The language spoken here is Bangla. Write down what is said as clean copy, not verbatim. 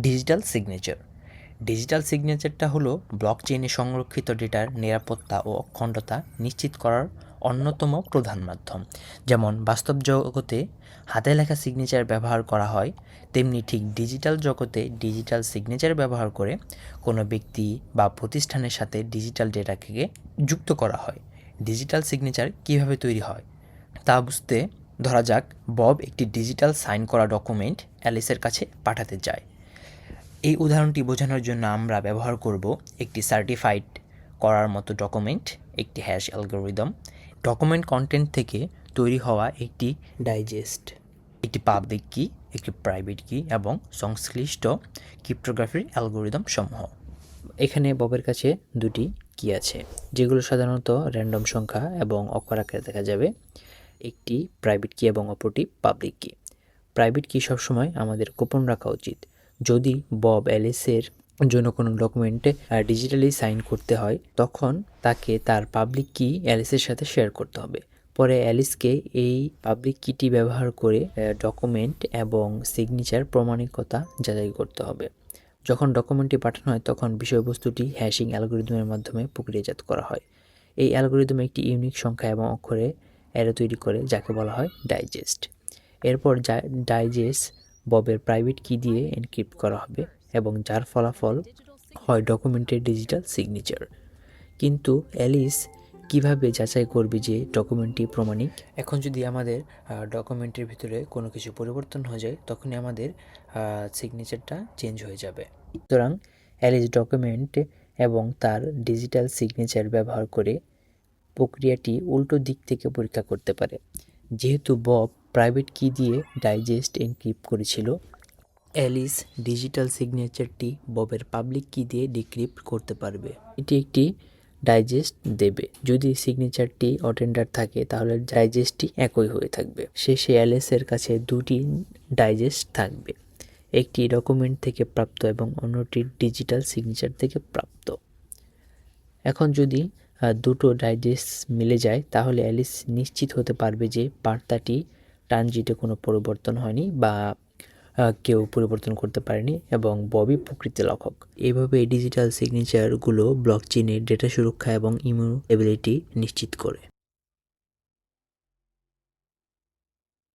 Digital signature. ডিজিটাল সিগনেচারটা হলো ব্লকচেইনে সংরক্ষিত ডেটার নিরাপত্তা ও অখণ্ডতা নিশ্চিত করার অন্যতম প্রধান মাধ্যম। যেমন বাস্তব জগতে হাতে লেখা সিগনেচার ব্যবহার করা হয়, তেমনি ঠিক ডিজিটাল জগতে ডিজিটাল সিগনেচার ব্যবহার করে কোনো ব্যক্তি বা প্রতিষ্ঠানের সাথে ডিজিটাল ডেটাকে যুক্ত করা হয়। ডিজিটাল সিগনেচার কীভাবে তৈরি হয় তা বুঝতে ধরা যাক বব একটি ডিজিটাল সাইন করা ডকুমেন্ট অ্যালিসের কাছে পাঠাতে চায়। এই উদাহরণটি বোঝানোর জন্য আমরা ব্যবহার করব একটি সার্টিফাইড করার মতো ডকুমেন্ট, একটি হ্যাশ অ্যালগরিদম, ডকুমেন্ট কন্টেন্ট থেকে তৈরি হওয়া একটি ডাইজেস্ট, একটি পাবলিক কি, একটি প্রাইভেট কি এবং সংশ্লিষ্ট ক্রিপ্টোগ্রাফির অ্যালগরিদম সমূহ। এখানে ববের কাছে দুটি কি আছে, যেগুলো সাধারণত র্যান্ডম সংখ্যা এবং অক্ষর আকারে দেখা যাবে। একটি প্রাইভেট কি এবং অপরটি পাবলিক কি। প্রাইভেট কি সবসময় আমাদের গোপন রাখা উচিত। যদি বব অ্যালিসের জন্য কোনো ডকুমেন্টে ডিজিটালি সাইন করতে হয়, তখন তাকে তার পাবলিক কি অ্যালিসের সাথে শেয়ার করতে হবে। পরে অ্যালিসকে এই পাবলিক কিটি ব্যবহার করে ডকুমেন্ট এবং সিগনেচার প্রমাণিকতা যাচাই করতে হবে। যখন ডকুমেন্টটি পাঠানো হয় তখন বিষয়বস্তুটি হ্যাশিং অ্যালগরিদমের মাধ্যমে প্রক্রিয়াজাত করা হয়। এই অ্যালগরিদম একটি ইউনিক সংখ্যা এবং অক্ষরে অ্যারে তৈরি করে, যাকে বলা হয় ডাইজেস্ট। এরপর ডাইজেস্ট ববের প্রাইভেট কি দিয়ে এনক্রিপ্ট করা হবে এবং যার ফলাফল হয় ডকুমেন্টের ডিজিটাল সিগনেচার। কিন্তু অ্যালিস কিভাবে যাচাই করবে যে ডকুমেন্টটি প্রমাণিক? এখন যদি আমাদের ডকুমেন্টের ভিতরে কোনো কিছু পরিবর্তন হয়ে যায়, তখনই আমাদের সিগনেচারটা চেঞ্জ হয়ে যাবে। সুতরাং অ্যালিস ডকুমেন্ট এবং তার ডিজিটাল সিগনেচার ব্যবহার করে প্রক্রিয়াটি উল্টো দিক থেকে পরীক্ষা করতে পারে। যেহেতু বব প্রাইভেট কি দিয়ে ডাইজেস্ট এনক্রিপ্ট করেছিল, অ্যালিস ডিজিটাল সিগনেচারটি ববের পাবলিক কি দিয়ে ডিক্রিপ্ট করতে পারবে। এটি একটি ডাইজেস্ট দেবে। যদি সিগনেচারটি অটেন্ডার থাকে তাহলে ডাইজেস্টটি একই হয়ে থাকবে। শেষে অ্যালিসের কাছে দুটি ডাইজেস্ট থাকবে, একটি ডকুমেন্ট থেকে প্রাপ্ত এবং অন্যটি ডিজিটাল সিগনেচার থেকে প্রাপ্ত। এখন যদি দুটো ডাইজেস্ট মিলে যায় তাহলে অ্যালিস নিশ্চিত হতে পারবে যে বার্তাটি ট্রানজিটে কোনো পরিবর্তন হয়নি বা কেউ পরিবর্তন করতে পারেনি এবং ববই প্রকৃত লেখক। এইভাবে ডিজিটাল সিগনেচারগুলো ব্লকচেইনের ডেটা সুরক্ষা এবং ইমিউটেবিলিটি নিশ্চিত করে।